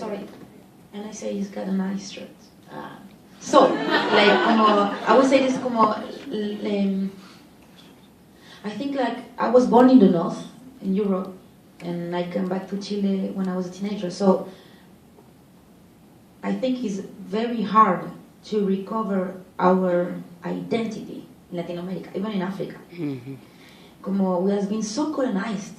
sorry, and I say he's got a nice shirt. So, like, como, I would say this como, I think like I was born in the north, in Europe, and I came back to Chile when I was a teenager. So I think it's very hard to recover our identity in Latin America, even in Africa. Mm-hmm. Como we have been so colonized,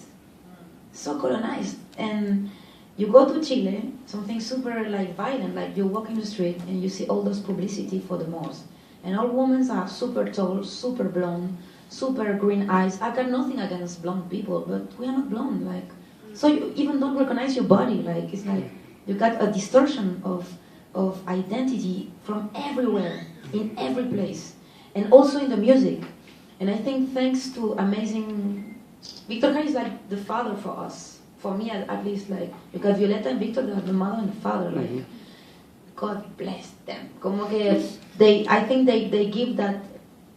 and you go to Chile, something super like violent, like you walk in the street and you see all those publicity for the malls, and all women are super tall, super blonde, super green eyes. I got nothing against blonde people, but we are not blonde, like, so you even don't recognize your body, like, it's like you got a distortion of identity from everywhere, in every place, and also in the music. And I think thanks to amazing, Victor Jara is like the father for us, for me at least, like, you got Violeta and Victor, they are the mother and the father, like, God bless them. Como que I think they give that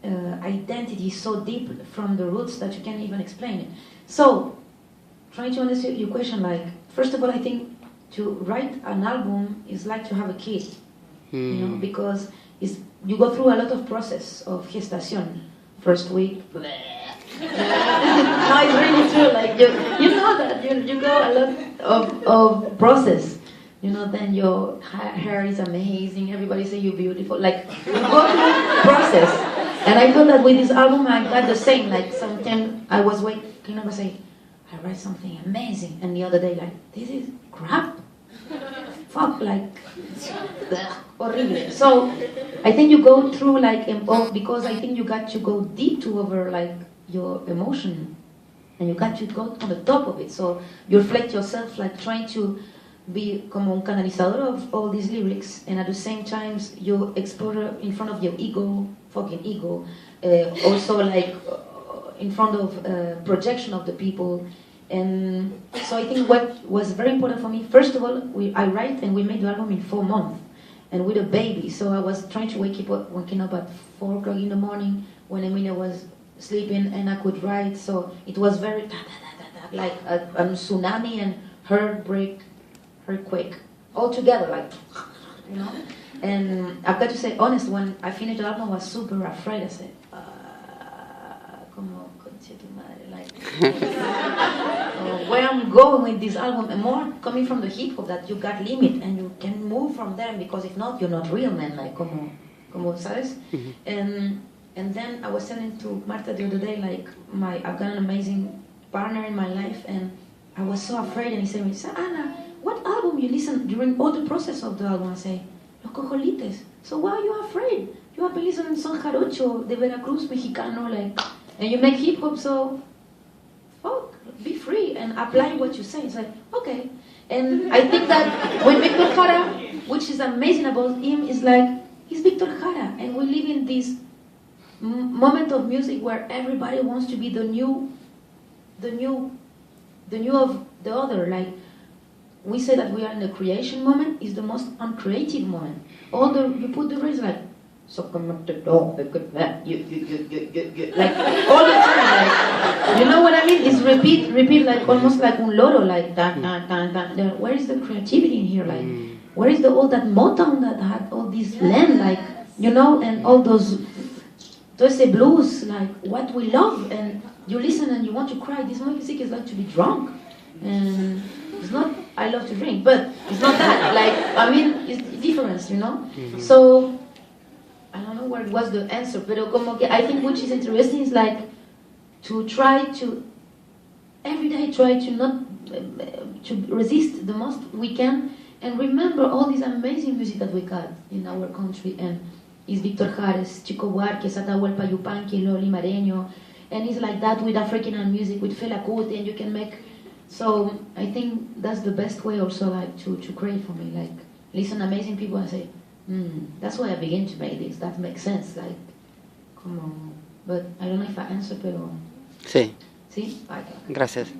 identity so deep from the roots that you can't even explain it. So, trying to understand your question, like, first of all, I think to write an album is like to have a kid, you know, because you go through a lot of process of gestation. First week, no, it's really true. Like you know that you go a lot of process. You know, then your hair is amazing. Everybody say you're beautiful. Like you go through process. And I thought that with this album I got the same. Like sometimes I was waking up and say, I write something amazing, and the other day like this is crap. Fuck, like horrible. So I think you go through like because I think you got to go deep to over like your emotion, and you got to go on the top of it. So you reflect yourself, like trying to be como un canalizador of all these lyrics, and at the same time you explore in front of your ego, fucking ego, also like in front of projection of the people. And so I think what was very important for me, first of all, I write and we made the album in 4 months, and with a baby. So I was trying to waking up at 4 o'clock in the morning when Emilia was sleeping, and I could write. So it was very like a tsunami and earthquake all together, like, you know. And I've got to say, honest, when I finished the album, I was super afraid. I said, como conche tu madre, like, where I'm going with this album, and more coming from the hip hop, that you got limit and you can move from there, because if not, you're not real, man, like, como sabes? And then I was telling to Martha the other day, like, I've got an amazing partner in my life, and I was so afraid, and he said to me, Ana, what album you listen during all the process of the album? I say, Los Cojolites. So why are you afraid? You have been listening to Son Jarocho, de Veracruz, Mexicano, like, and you make hip hop, so fuck, be free and apply what you say. It's like, okay. And I think that when Victor Jara, which is amazing about him, is like, he's Victor Jara, and we live in this moment of music where everybody wants to be the new of the other. Like, we say that we are in the creation moment, is the most uncreative moment. You put the words like, so come up the door, the good man, you, like all the time, like, you know what I mean? It's repeat, like almost like un loro, like that. Where is the creativity in here? Like, where is all that Motown that had all this land, like, you know, and all those blues, like what we love, and you listen and you want to cry. This music is like to be drunk, and it's not. I love to drink, but it's not that. Like, I mean, it's different, you know. So I don't know what was the answer, but I think which is interesting is like to try to every day try to not to resist the most we can, and remember all this amazing music that we got in our country, and is Victor Jara's, Chico Buarque's, Atahualpa Yupanqui, Loli Mareño, and it's like that with African music, with Fela Kuti, and you can make. So I think that's the best way also, like to create for me, like listen to amazing people and say, that's why I begin to make this. That makes sense, like, come on. But I don't know if I answer, pero. Sí. Sí. Okay. Gracias.